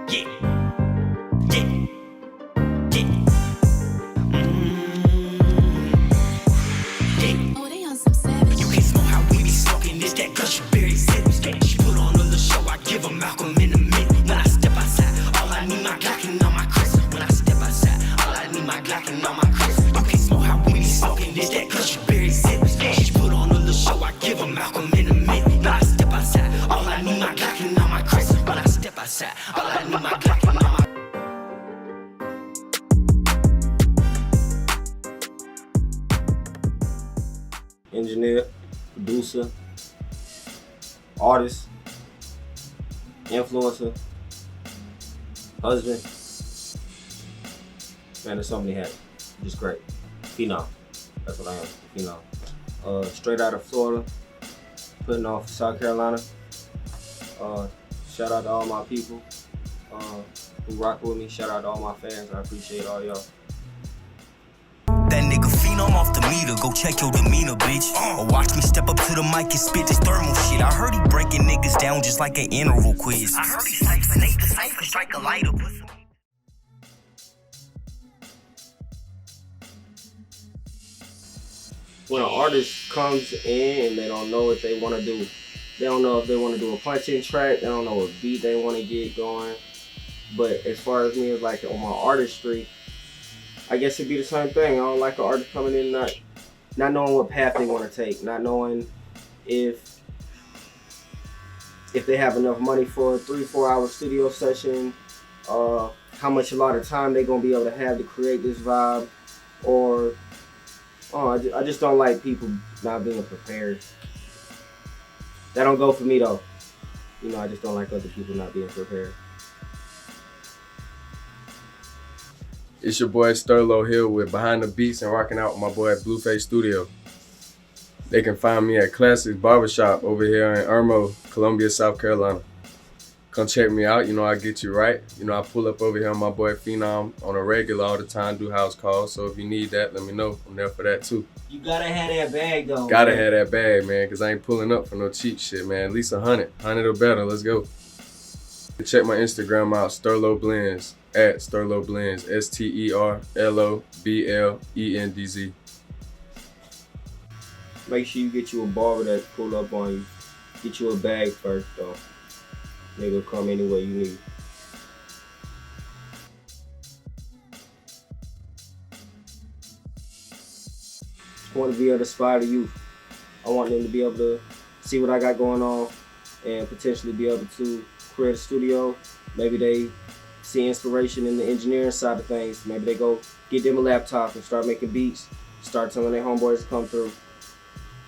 Yeah, yeah, yeah. Yeah. Oh, they on some savage. You can't smoke how we be smoking. It's that gush berry sip. She put on a little show. I give her Malcolm in the mid. When I step outside, all I need my Glock and all my crisp. When I step outside, all I need my Glock and all my crisp. You can't smoke how we be smoking. It's that gush berry sip. She put on a little show. I give her Malcolm in the mid. When I step outside, all I need my Glock and all my crisp. When I step outside, all I need my Glock and all my. Engineer, producer, artist, influencer, husband. Man, there's so many hats. Just great. Phynom. That's what I am. Phynom. Straight out of Florida. Putting on for South Carolina. Shout out to all my people who rock with me. Shout out to all my fans. I appreciate all y'all. That nigga Phynom off the meter, go check your demeanor, bitch. Or watch me step up to the mic and spit this thermal shit. I heard he breaking niggas down just like an interval quiz. I heard he siphoning ain't the cipher, strike a lighter. When an artist comes in and they don't know what they want to do, they don't know if they want to do a punching track, they don't know what beat they want to get going. But as far as me, like on my artistry, I guess it'd be the same thing. I don't like an artist coming in not knowing what path they want to take, not knowing if they have enough money for a 3-4 hour studio session, how much a lot of time they're gonna be able to have to create this vibe, or I just don't like people not being prepared. That don't go for me though. You know, I just don't like other people not being prepared. It's your boy Sterlo Hill with Behind the Beats and rocking out with my boy at Blueface Studio. They can find me at Classics Barbershop over here in Irmo, Columbia, South Carolina. Come check me out, you know I get you right. You know I pull up over here on my boy Phynom on a regular all the time, do house calls. So if you need that, let me know. I'm there for that too. You gotta have that bag though. Gotta have that bag, man, cause I ain't pulling up for no cheap shit, man. At least 100 or better, let's go. Check my Instagram out, Sterlo Blends, at Sterlo Blends, STERLOBLENDZ. Make sure you get you a barber that pull up on you. Get you a bag first though. Nigga come any way you need. I want to be able to inspire the youth. I want them to be able to see what I got going on and potentially be able to create a studio. Maybe they see inspiration in the engineering side of things. Maybe they go get them a laptop and start making beats, start telling their homeboys to come through.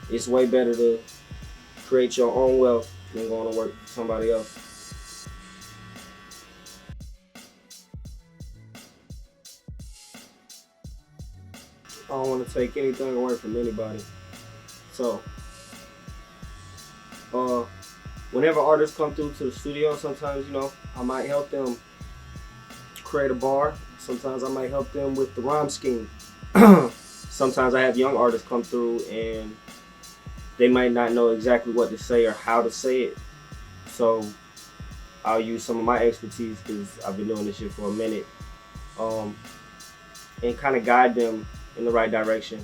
It's way better to create your own wealth than going to work for somebody else. I don't want to take anything away from anybody. So, whenever artists come through to the studio, sometimes, you know, I might help them create a bar. Sometimes I might help them with the rhyme scheme. Sometimes I have young artists come through and they might not know exactly what to say or how to say it. So I'll use some of my expertise, because I've been doing this shit for a minute, and kind of guide them in the right direction.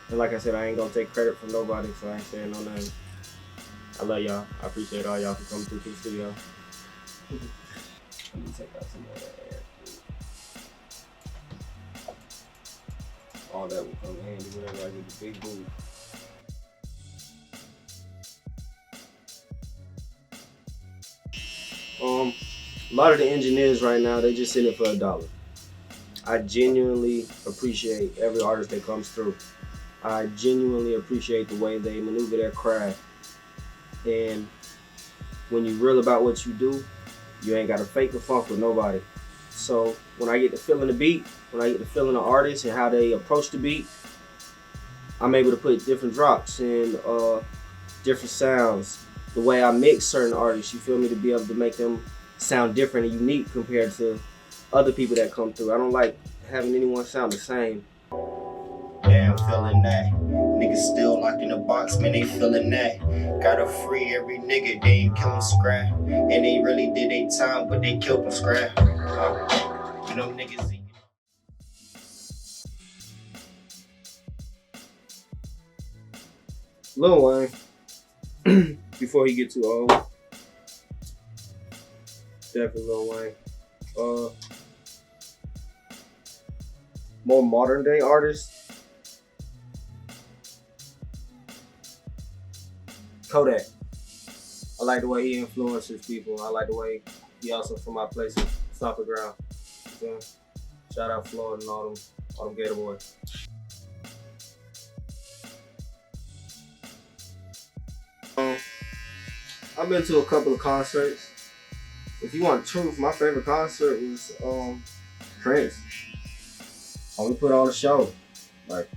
And like I said, I ain't gonna take credit from nobody, so I ain't saying no name. I love y'all. I appreciate all y'all for coming through to the studio. Let me take out some of that air. All that will come in handy whenever I get the big booty. A lot of the engineers right now, they just in it for $1. I genuinely appreciate every artist that comes through. I genuinely appreciate the way they maneuver their craft. And when you're real about what you do, you ain't got to fake or funk with nobody. So when I get to feeling the beat, when I get to feeling the artist and how they approach the beat, I'm able to put different drops and different sounds. The way I mix certain artists, you feel me, to be able to make them sound different and unique compared to other people that come through. I don't like having anyone sound the same. Damn, feeling that. Niggas niggas still locked in the box, man, they feeling that. Gotta free every nigga, they ain't killin' scrap. And they really did their time, but they killed them scrap. You know niggas. Lil Wayne, before he get too old. Definitely Lil Wayne. More modern day artists. Kodak. I like the way he influences people. I like the way he also from my place of stomping ground. Yeah. Shout out Florida and all them Gator boys. I've been to a couple of concerts. If you want truth, my favorite concert was Prince. Only put on a show. Like,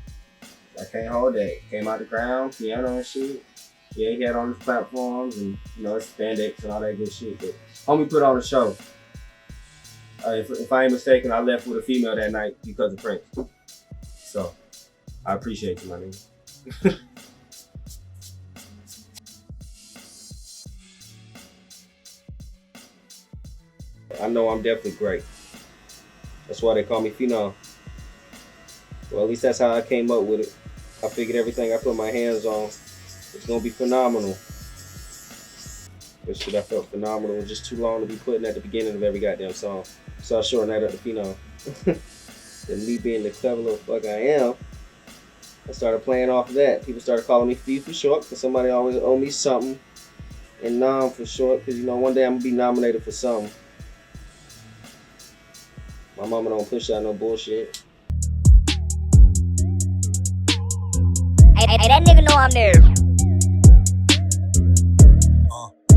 I can't hold that. Came out the ground, piano and shit. Yeah, he had on his platforms and, you know, his spandex and all that good shit. But homie put on a show. If I ain't mistaken, I left with a female that night because of Prince. So, I appreciate you, my nigga. I know I'm definitely great. That's why they call me Phynom. Well, at least that's how I came up with it. I figured everything I put my hands on was gonna be phenomenal. But shit, I felt phenomenal. It was just too long to be putting at the beginning of every goddamn song. So I shortened that up to Phynom. And me being the clever little fuck I am, I started playing off of that. People started calling me Phi for short, because somebody always owe me something. And Nom for short, because you know one day I'm gonna be nominated for something. My mama don't push out no bullshit. Hey, that nigga know I'm there.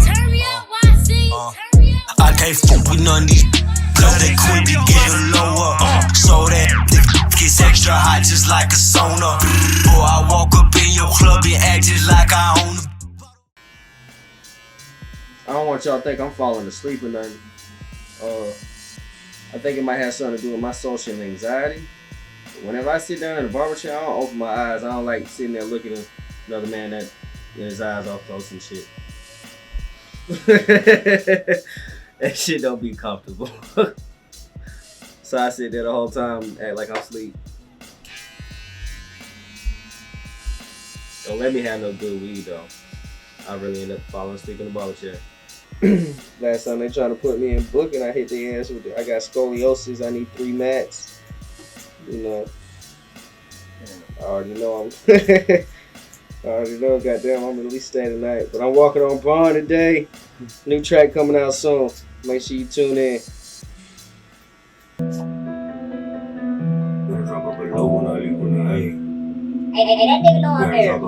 Turn me up, YC. I can't fuck with none of these. Cause they quit be getting lower. So that gets extra hot just like a sauna. Boy, I walk up in your club and act just like I own the. I don't want y'all to think I'm falling asleep or nothing. I think it might have something to do with my social anxiety. Whenever I sit down in the barber chair, I don't open my eyes. I don't like sitting there looking at another man that his eyes all close and shit. That shit don't be comfortable. So I sit there the whole time, act like I'm asleep. Don't let me have no good weed though. I really end up falling asleep in the barber chair. Last time they trying to put me in booking, I hit the ass with it. I got scoliosis. I need 3 mats. You know, I already know goddamn, I'm at least stay tonight. But I'm walking on Bond today. New track coming out soon. Make sure you tune in. Hey, that nigga know I'm there.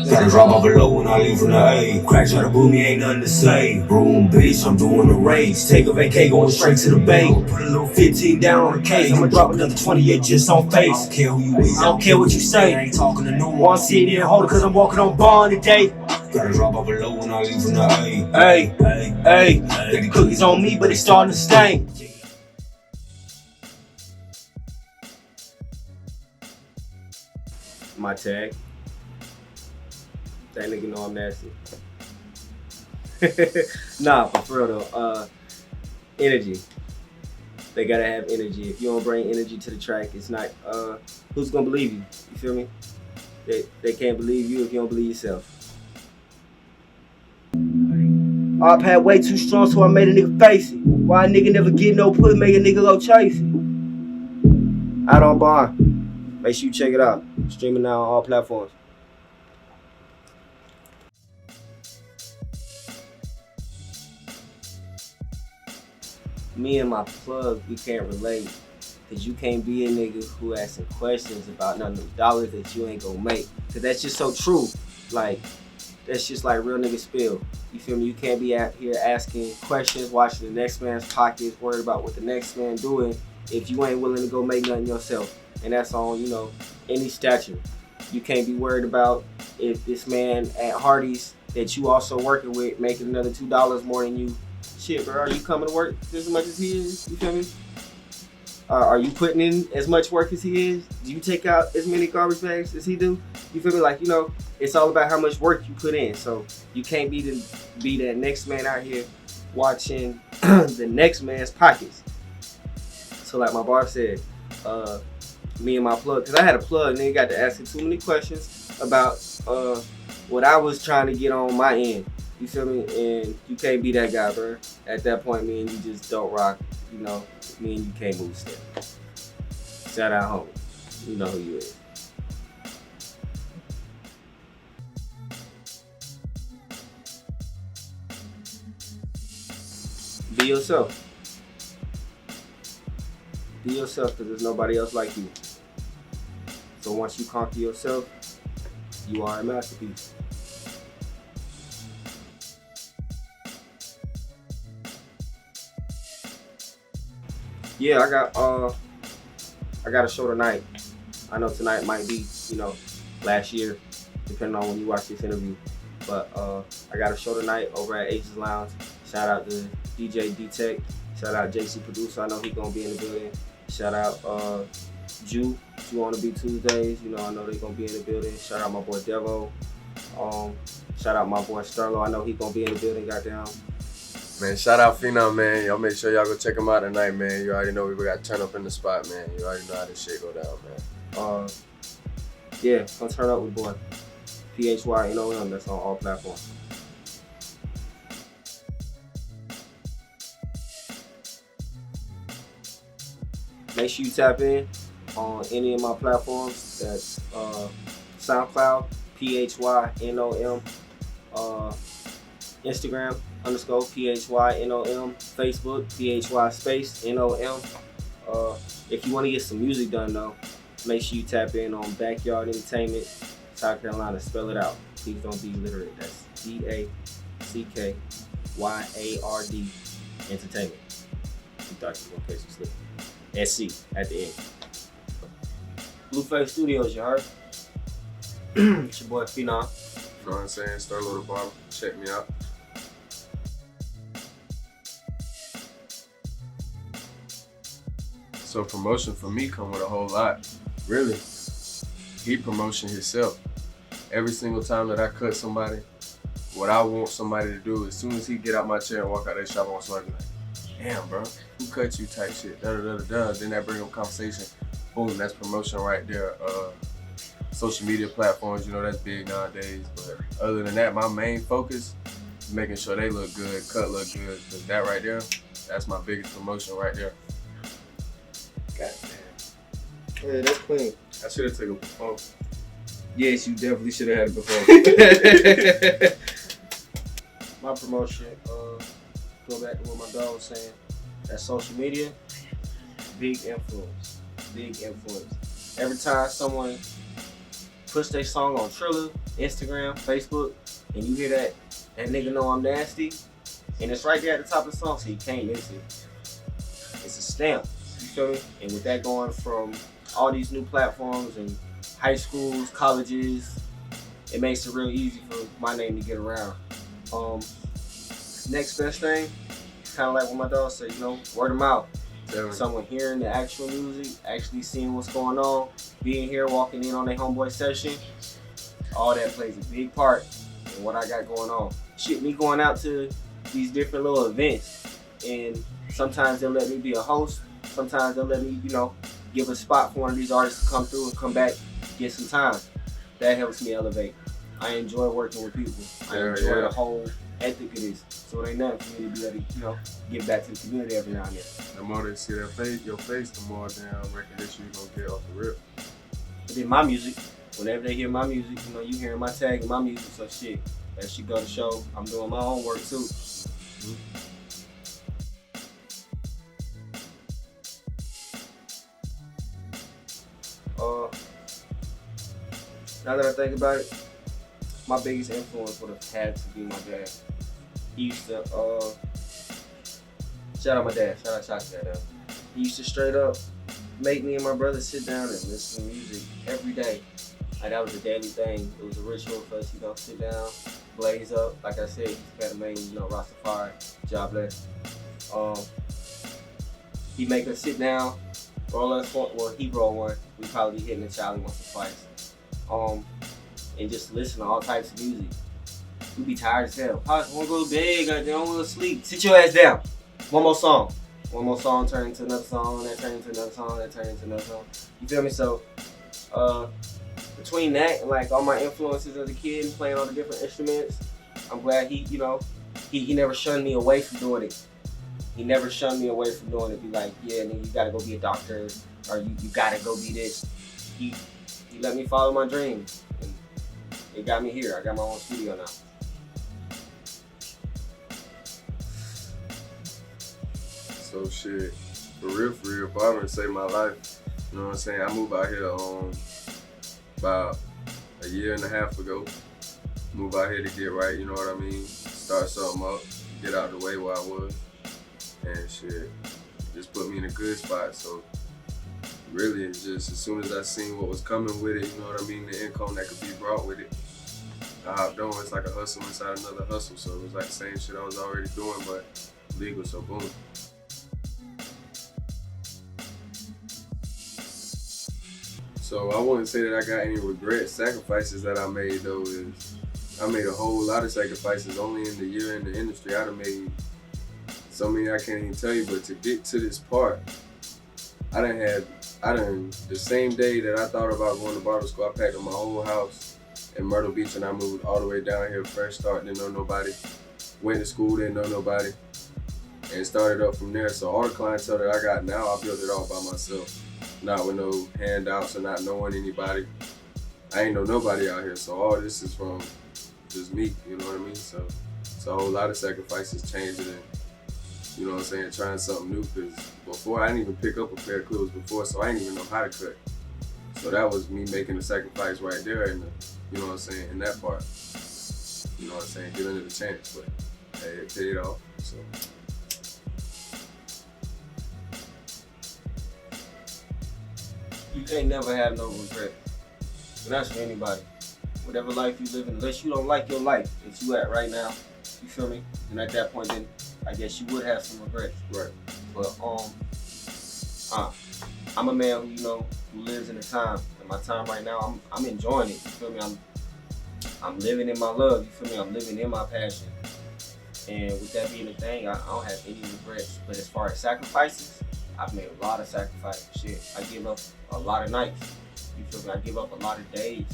Gotta drop off a low when I leave from the A. Crack try to boo me, ain't nothing to say. Broom, bitch, I'm doing the race. Take a vacay, going straight to the bay. Put a little 15 down on the case. I'ma drop another 28 just on face. I don't care who you is, I don't care what you say. I ain't talking to no one. I'm sitting here holding cause I'm walking on Bond today. Gotta drop off a low when I leave from the A. Hey, got the cookies on me, but they starting to stain. My tag. That nigga know I'm nasty. Nah, but for real though, energy. They gotta have energy. If you don't bring energy to the track, it's not, who's gonna believe you? You feel me? They can't believe you if you don't believe yourself. Op had way too strong, so I made a nigga face it. Why a nigga never get no pussy, make a nigga go chase it. Out on Bond. Make sure you check it out. Streaming now on all platforms. Me and my plug, we can't relate. Cause you can't be a nigga who asking questions about none of the dollars that you ain't gonna make. Cause that's just so true. Like, that's just like real nigga spill. You feel me? You can't be out here asking questions, watching the next man's pockets, worried about what the next man doing if you ain't willing to go make nothing yourself. And that's on, you know, any stature. You can't be worried about if this man at Hardee's that you also working with making another $2 more than you. Shit, bro, are you coming to work just as much as he is? You feel me? Are you putting in as much work as he is? Do you take out as many garbage bags as he do? You feel me? Like, you know, it's all about how much work you put in. So you can't be that next man out here watching the next man's pockets. So like my bar said, me and my plug, because I had a plug and then he got to asking too many questions about what I was trying to get on my end. You feel me? And you can't be that guy, bro. At that point, me and you just don't rock. You know, me and you can't move step. Shout out home. You know who you is. Be yourself. Be yourself, because there's nobody else like you. So once you conquer yourself, you are a masterpiece. Yeah, I got a show tonight. I know tonight might be, you know, last year, depending on when you watch this interview. But I got a show tonight over at Aces Lounge. Shout out to DJ D-Tech. Shout out JC Producer. I know he gonna be in the building. Shout out Jew on the Beat Tuesdays. You know, I know they gonna be in the building. Shout out my boy Devo. Shout out my boy Sterlo. I know he gonna be in the building. Goddamn. Man, shout out Phynom, man. Y'all make sure y'all go check him out tonight, man. You already know we got turn up in the spot, man. You already know how this shit go down, man. Yeah, come turn up with boy. Phynom. That's on all platforms. Make sure you tap in on any of my platforms. That's SoundCloud, Phynom, Instagram _PHYNOM, Facebook, PHY space NOM. If you want to get some music done though, make sure you tap in on Backyard Entertainment, South Carolina. Spell it out. Please don't be illiterate. That's BACKYARD Entertainment. You thought you were gonna catch you slipping. SC at the end. Blueface Studios, you heard? It's your boy Phynom. You know what I'm saying? Sterlo the Barber. Check me out. So promotion for me come with a whole lot. Really. He promotion himself. Every single time that I cut somebody, what I want somebody to do, as soon as he get out my chair and walk out that shop, I want somebody to be like, damn, bro, who cut you type shit, da-da-da-da-da. Then that bring up conversation. Boom, that's promotion right there. Social media platforms, you know, that's big nowadays. But other than that, my main focus is making sure they look good, cut look good. Because that right there, that's my biggest promotion right there. Goddamn. Yeah, that's clean. I should have taken it before. Yes, you definitely should have had it before. My promotion, go back to what my dog was saying. That social media, big influence. Big influence. Every time someone puts their song on Triller, Instagram, Facebook, and you hear that nigga know I'm nasty, and it's right there at the top of the song, so you can't miss it. It's a stamp. You feel me? And with that going from all these new platforms and high schools, colleges, it makes it real easy for my name to get around. Next best thing, kind of like what my dog said, you know, word of mouth. Someone hearing the actual music, actually seeing what's going on, being here, walking in on their homeboy session, all that plays a big part in what I got going on. Shit, me going out to these different little events, and sometimes they'll let me be a host, sometimes they'll let me, you know, give a spot for one of these artists to come through and come back, get some time. That helps me elevate. I enjoy working with people. I enjoy the whole ethic of this. So it ain't nothing for me to be able to, you know, give back to the community every now and then. The more they see your face, the more damn recognition you're gonna get off the rip. But then my music, whenever they hear my music, you know, you hearing my tag and my music, so shit, that shit go to show I'm doing my own work too. Now that I think about it, my biggest influence would have had to be my dad. He used to, shout out my dad, shout out to dad. He used to straight up make me and my brother sit down and listen to music every day. Like that was a daily thing. It was a ritual for us, you know, sit down, blaze up. Like I said, he's got a main, you know, Rastafari, job bless. He make us sit down roll us one, well, he roll one. We probably be hitting the Charlie once or twice. And just listen to all types of music. We be tired as hell. Pops, wanna go to bed, I don't wanna sleep. Sit your ass down. One more song. One more song turn into another song, that turn into another song, that turn into another song. You feel me? So, between that and like all my influences as a kid and playing all the different instruments, I'm glad he never shunned me away from doing it. He never shunned me away from doing it. Be like, yeah, nigga, you gotta go be a doctor, or you gotta go be this. He let me follow my dreams, and it got me here. I got my own studio now. So shit, for real, barbering saved my life. You know what I'm saying? I moved out here about a year and a half ago. Moved out here to get right, you know what I mean? Start something up, get out of the way where I was. And shit, just put me in a good spot. So really, it's just as soon as I seen what was coming with it, you know what I mean, the income that could be brought with it, I hopped on. It's like a hustle inside another hustle. So it was like the same shit I was already doing, but legal, so boom. So I wouldn't say that I got any regrets. Sacrifices that I made though is, I made a whole lot of sacrifices only in the year in the industry. I done made so many I can't even tell you, but to get to this part, I done the same day that I thought about going to barber school, I packed up my whole house in Myrtle Beach and I moved all the way down here, fresh start, didn't know nobody. Went to school, didn't know nobody, and started up from there. So all the clientele that I got now, I built it all by myself. Not with no handouts or not knowing anybody. I ain't know nobody out here, so all this is from just me, you know what I mean? So it's a whole lot of sacrifices, changing and, you know what I'm saying, trying something new, because before I didn't even pick up a pair of clothes before, so I didn't even know how to cut. So that was me making a sacrifice right there, and you know what I'm saying, in that part. You know what I'm saying, giving it a chance, but hey, it paid off, so. You can't never have no regret. And that's for anybody. Whatever life you live in, unless you don't like your life that you at right now, you feel me? And at that point, then I guess you would have some regrets. Right. But I'm a man who, you know, who lives in the time. And my time right now, I'm enjoying it. You feel me? I'm living in my love. You feel me? I'm living in my passion. And with that being the thing, I don't have any regrets. But as far as sacrifices, I've made a lot of sacrifices. Shit, I give up a lot of nights. You feel me? I give up a lot of days.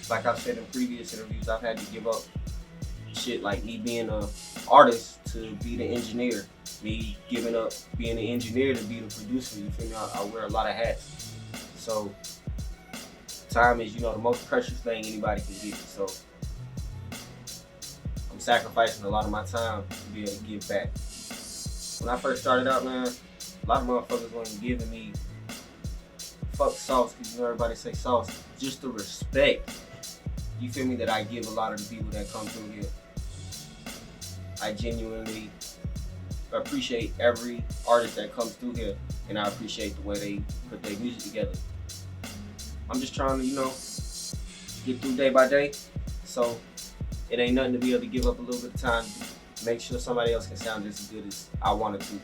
Like I've said in previous interviews, I've had to give up shit like me being an artist to be the engineer. Me giving up being the engineer to be the producer. You feel me? I wear a lot of hats. So time is, you know, the most precious thing anybody can get. So I'm sacrificing a lot of my time to be able to give back. When I first started out, man, a lot of motherfuckers wasn't giving me fuck sauce, because you know everybody say sauce. Just the respect, you feel me, that I give a lot of the people that come through here. I genuinely appreciate every artist that comes through here, and I appreciate the way they put their music together. I'm just trying to, you know, get through day by day, so it ain't nothing to be able to give up a little bit of time, make sure somebody else can sound just as good as I wanted to.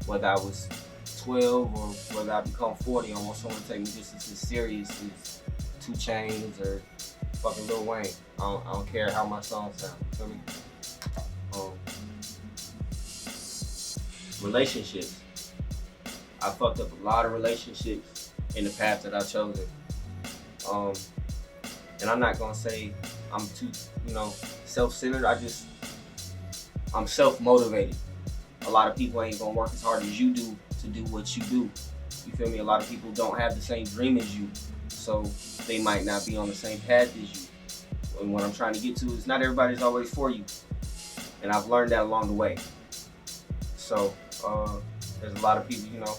Whether I was 12 or whether I become 40, I want someone to take me just as serious as 2 Chainz or fucking Lil Wayne. I don't care how my songs sound. You feel me? Relationships. I fucked up a lot of relationships in the path that I've chosen. And I'm not gonna say I'm too, you know, self-centered. I'm self-motivated. A lot of people ain't gonna work as hard as you do to do what you do. You feel me? A lot of people don't have the same dream as you, so they might not be on the same path as you. And what I'm trying to get to is not everybody's always for you. And I've learned that along the way. So there's a lot of people, you know,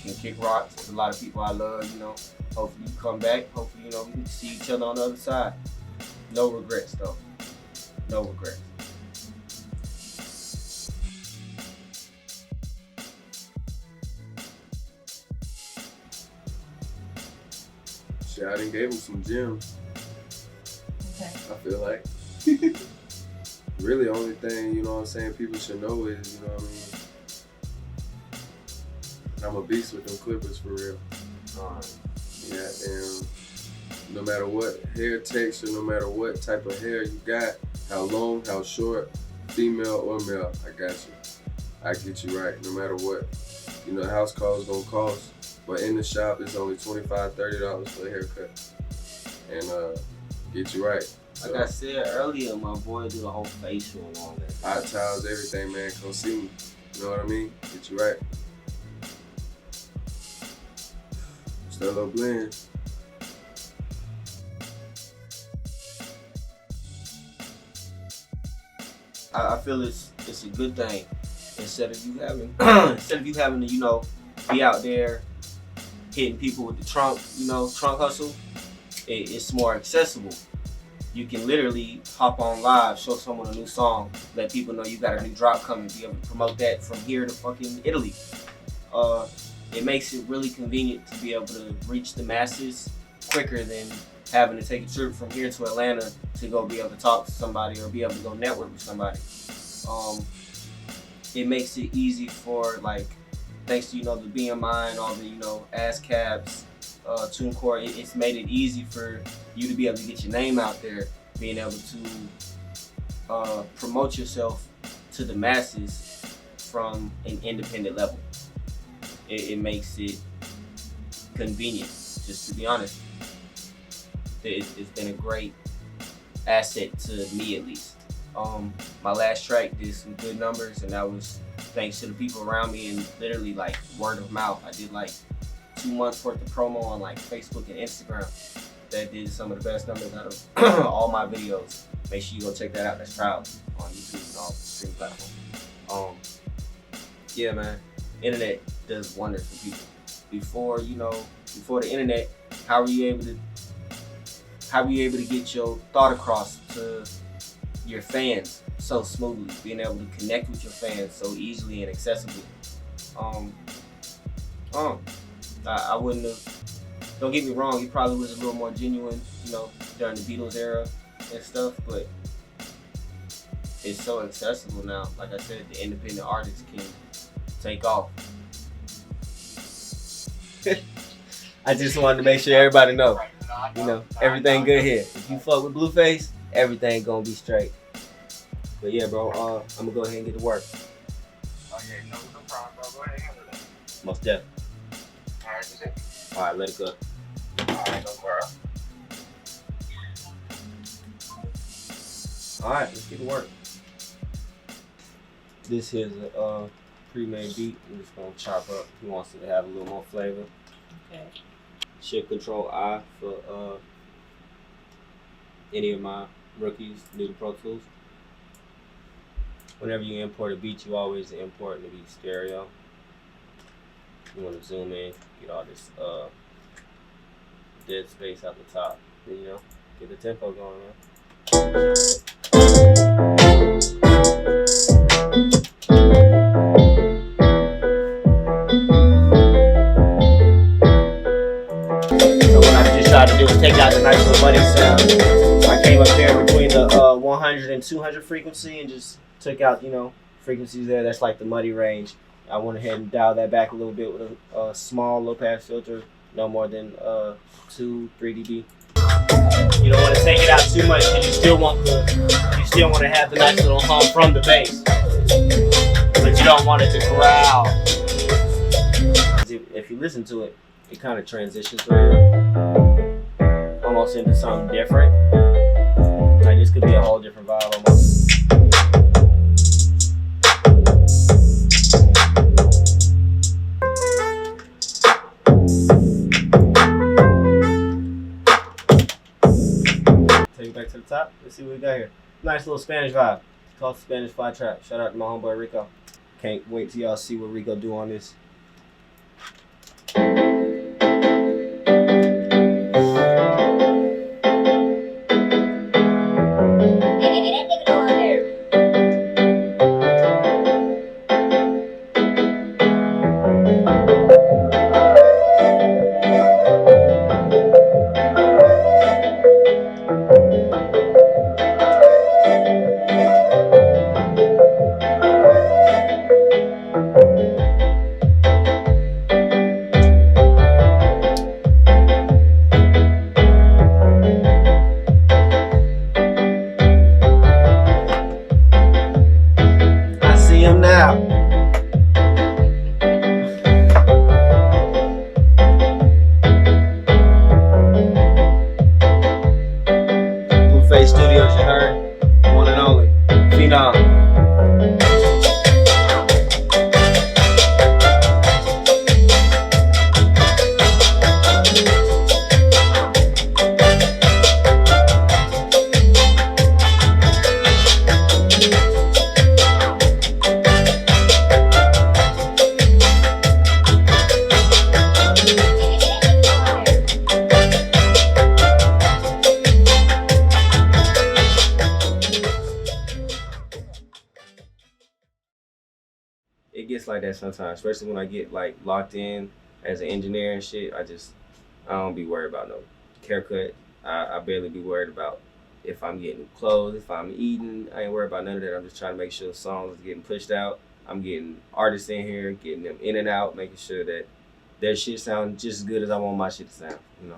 can kick rocks. There's a lot of people I love, you know. Hopefully you come back. Hopefully, you know, we can see each other on the other side. No regrets though. No regrets. Shit, I done gave him some gems. Okay. I feel like. Really, only thing, you know what I'm saying, people should know is, you know what I mean, I'm a beast with them clippers for real. Yeah, and no matter what hair texture, no matter what type of hair you got, how long, how short, female or male, I got you. I get you right, no matter what. You know, the house call is gonna cost, but in the shop it's only $25, $30 for a haircut, and get you right. So, like I said earlier, my boy do the whole facial and all that. hot towels, everything, man. Come see me. You know what I mean? Get you right. Sterlo blend. I feel it's a good thing. Instead of you having to, you know, be out there hitting people with the trunk hustle, it's more accessible. You can literally hop on live, show someone a new song, let people know you got a new drop coming, be able to promote that from here to fucking Italy. It makes it really convenient to be able to reach the masses quicker than having to take a trip from here to Atlanta to go be able to talk to somebody or be able to go network with somebody. It makes it easy for, like, thanks to, you know, the BMI and all the, you know, ASCAPs, TuneCore, it's made it easy for you to be able to get your name out there, being able to promote yourself to the masses from an independent level. It makes it convenient, just to be honest. It's been a great asset to me, at least. My last track did some good numbers, and that was thanks to the people around me and literally like word of mouth. I did like 2 months worth of promo on like Facebook and Instagram. That did some of the best numbers out of all my videos. Make sure you go check that out. That's Proud on YouTube and all streaming platforms. Yeah, man. Internet does wonders for people. Before the internet, how were you able to get your thought across to your fans so smoothly, being able to connect with your fans so easily and accessibly? I wouldn't have, don't get me wrong, it probably was a little more genuine, you know, during the Beatles era and stuff, but it's so accessible now. Like I said, the independent artists can take off. I just wanted to make sure everybody know, you know, everything good here. If you fuck with Blueface, everything gonna be straight. But yeah, bro, I'm gonna go ahead and get to work. Oh yeah, no problem, bro. Go ahead and handle that. Most definitely. Alright, that's it. Alright, let it go. Alright, no problem. Alright, let's get to work. This is a pre-made beat. We're just gonna chop up. He wants it to have a little more flavor. Okay. Shift Control I for any of my rookies new to Pro Tools. Whenever you import a beat, you always import the beat stereo. You want to zoom in, get all this dead space out the top. Then, you know, get the tempo going, man. So what I just tried to do is take out the nice little money sound. So I came up there between the 100 and 200 frequency and just took out, you know, frequencies there. That's like the muddy range. I went ahead and dialed that back a little bit with a small low pass filter, no more than 2-3 dB. You don't want to take it out too much, and you still want to have the nice little hum from the bass, but you don't want it to growl. If you listen to it, it kind of transitions almost into something different. Like this could be a whole different vibe almost. Take it back to the top. Let's see what we got here. Nice little Spanish vibe. It's called Spanish Fly Trap. Shout out to my homeboy Rico. Can't wait till y'all see what Rico do on this. first you heard, the one and only, Phynom. It gets like that sometimes, especially when I get like locked in as an engineer and shit. I don't be worried about no haircut. I barely be worried about if I'm getting clothes, if I'm eating. I ain't worried about none of that. I'm just trying to make sure the songs is getting pushed out. I'm getting artists in here, getting them in and out, making sure that their shit sound just as good as I want my shit to sound, you know.